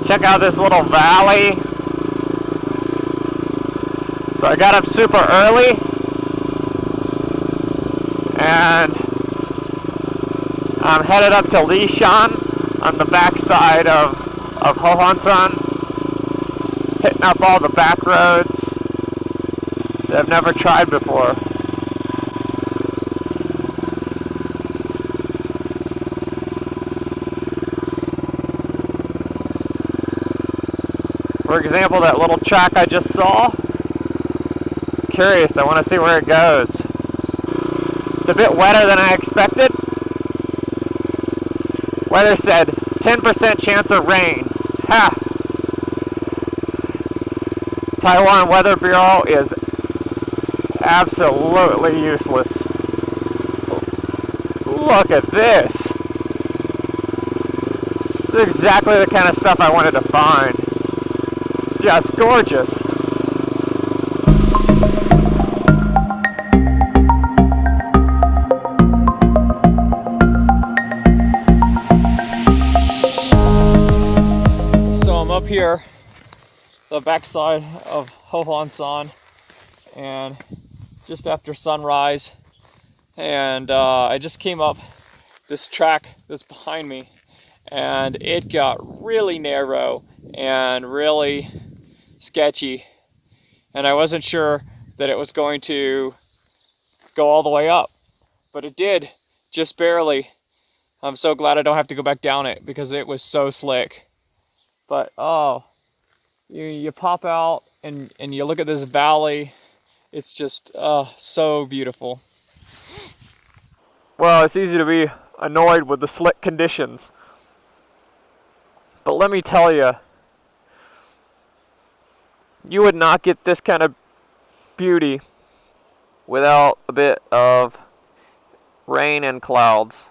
check out this little valley. So I got up super early, and I'm headed up to Lishan on the backside of Hohonsan, hitting up all the back roads that I've never tried before. For example, that little track I just saw, curious, I want to see where it goes. It's a bit wetter than I expected. Weather said 10% chance of rain. Ha! Taiwan Weather Bureau is absolutely useless. Look at this. This is exactly the kind of stuff I wanted to find. Just gorgeous. So I'm up here, the backside of Hohonsan, and just after sunrise, and I just came up this track that's behind me, and it got really narrow and really sketchy, and I wasn't sure that it was going to go all the way up, but it did, just barely. I'm so glad I don't have to go back down it because it was so slick. But oh, you pop out and you look at this valley. It's just so beautiful. Well, it's easy to be annoyed with the slick conditions, but let me tell you, you would not get this kind of beauty without a bit of rain and clouds.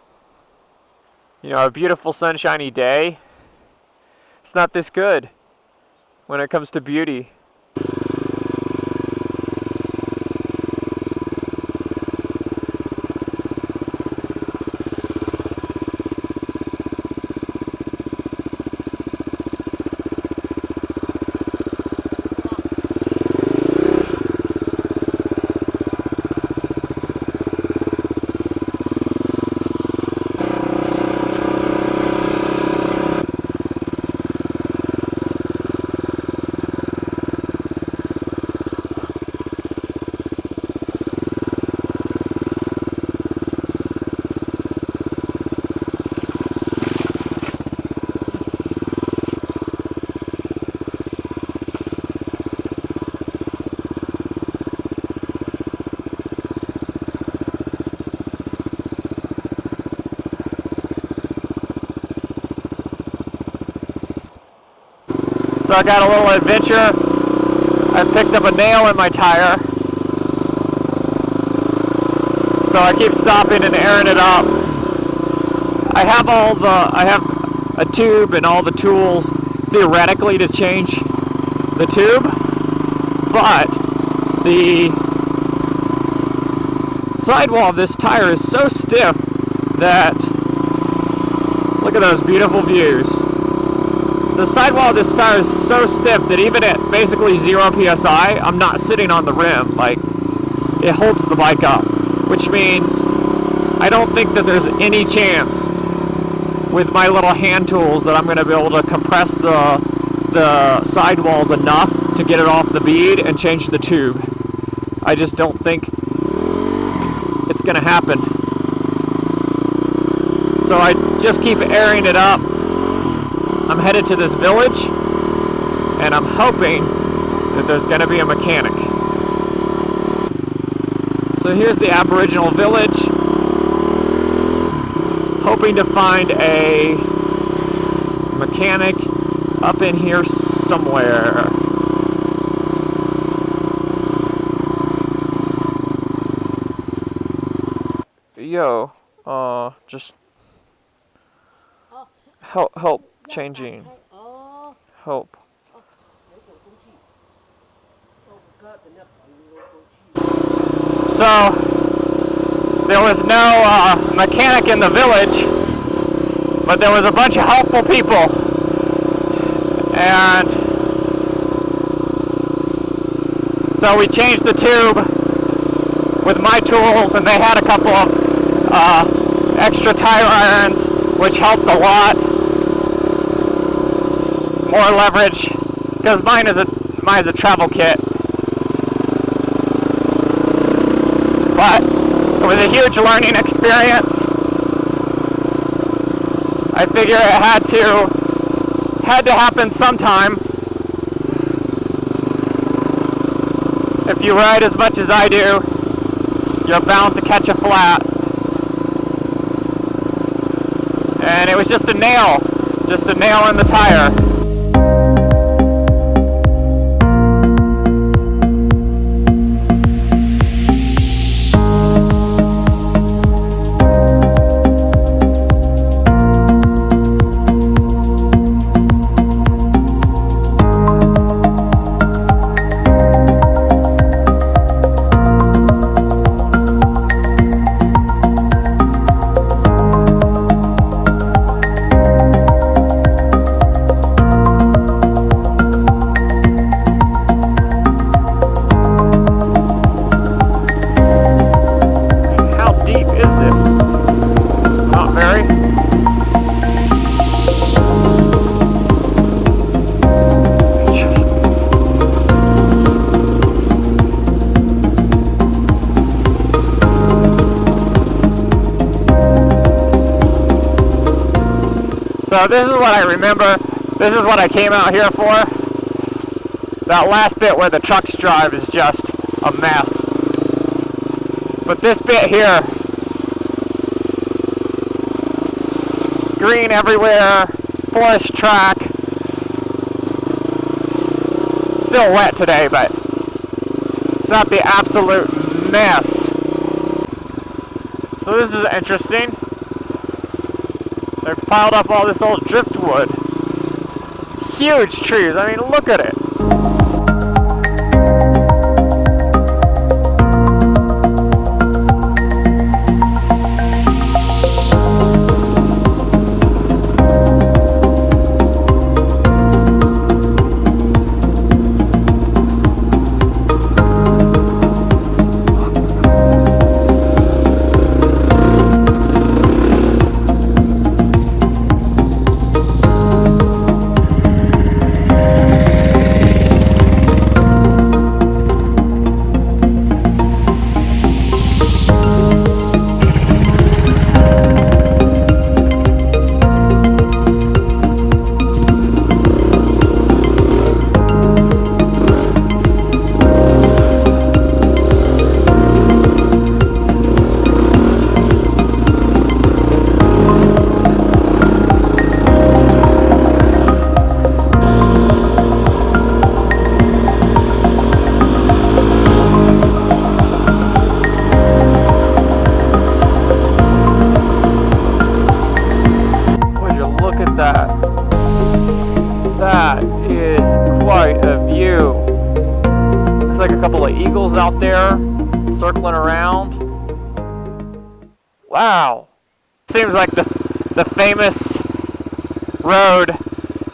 You know, a beautiful sunshiny day, it's not this good when it comes to beauty. So I got a little adventure. I picked up a nail in my tire, so I keep stopping and airing it up. I have a tube and all the tools theoretically to change the tube, but the sidewall of this tire is so stiff that, look at those beautiful views. The sidewall of this tire is so stiff that even at basically 0 PSI, I'm not sitting on the rim. Like, it holds the bike up, which means I don't think that there's any chance with my little hand tools that I'm going to be able to compress the sidewalls enough to get it off the bead and change the tube. I just don't think it's going to happen. So I just keep airing it up. I'm headed to this village, and I'm hoping that there's going to be a mechanic. So here's the Aboriginal village. Hoping to find a mechanic up in here somewhere. Yo, just help changing. Help. So there was no mechanic in the village, but there was a bunch of helpful people, And so we changed the tube with my tools, and they had a couple of extra tire irons, which helped a lot. More leverage, because mine is a travel kit. But it was a huge learning experience. I figure it had to happen sometime. If you ride as much as I do, you're bound to catch a flat. And it was just a nail in the tire. So this is what I remember. This is what I came out here for. That last bit where the trucks drive is just a mess. But this bit here, green everywhere, forest track. Still wet today, but it's not the absolute mess. So this is interesting. They've piled up all this old driftwood. Huge trees. I mean, look at it. That is quite a view. There's like a couple of eagles out there circling around. Wow. Seems like the famous road,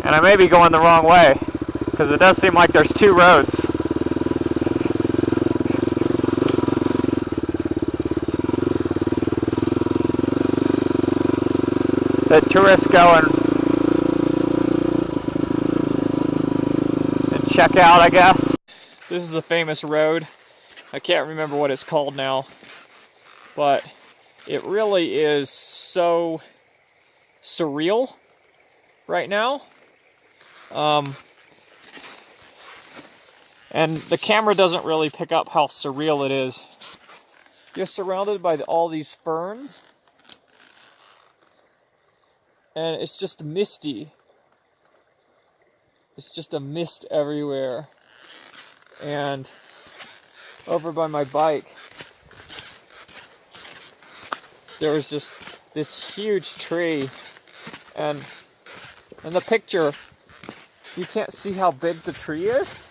and I may be going the wrong way because it does seem like there's two roads. That tourists go and check out, I guess. This is a famous road. I can't remember what it's called now, but it really is so surreal right now. And the camera doesn't really pick up how surreal it is. You're surrounded by all these ferns, and it's just misty. It's just a mist everywhere. And over by my bike, there was just this huge tree, and in the picture you can't see how big the tree is,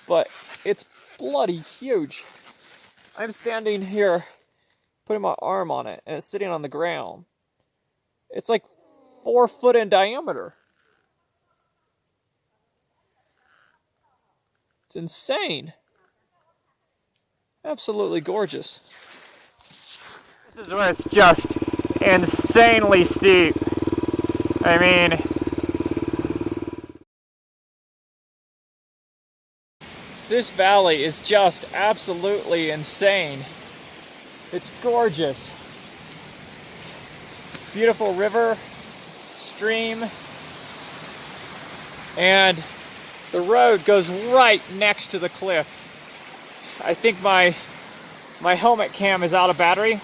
but it's bloody huge. I'm standing here putting my arm on it, and it's sitting on the ground. It's like 4 foot in diameter. It's insane. Absolutely gorgeous. This is where it's just insanely steep. I mean, this valley is just absolutely insane. It's gorgeous. Beautiful river, stream, and the road goes right next to the cliff. I think my helmet cam is out of battery.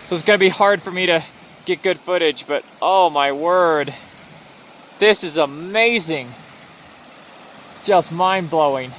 So it's gonna be hard for me to get good footage, but oh my word. This is amazing. Just mind-blowing.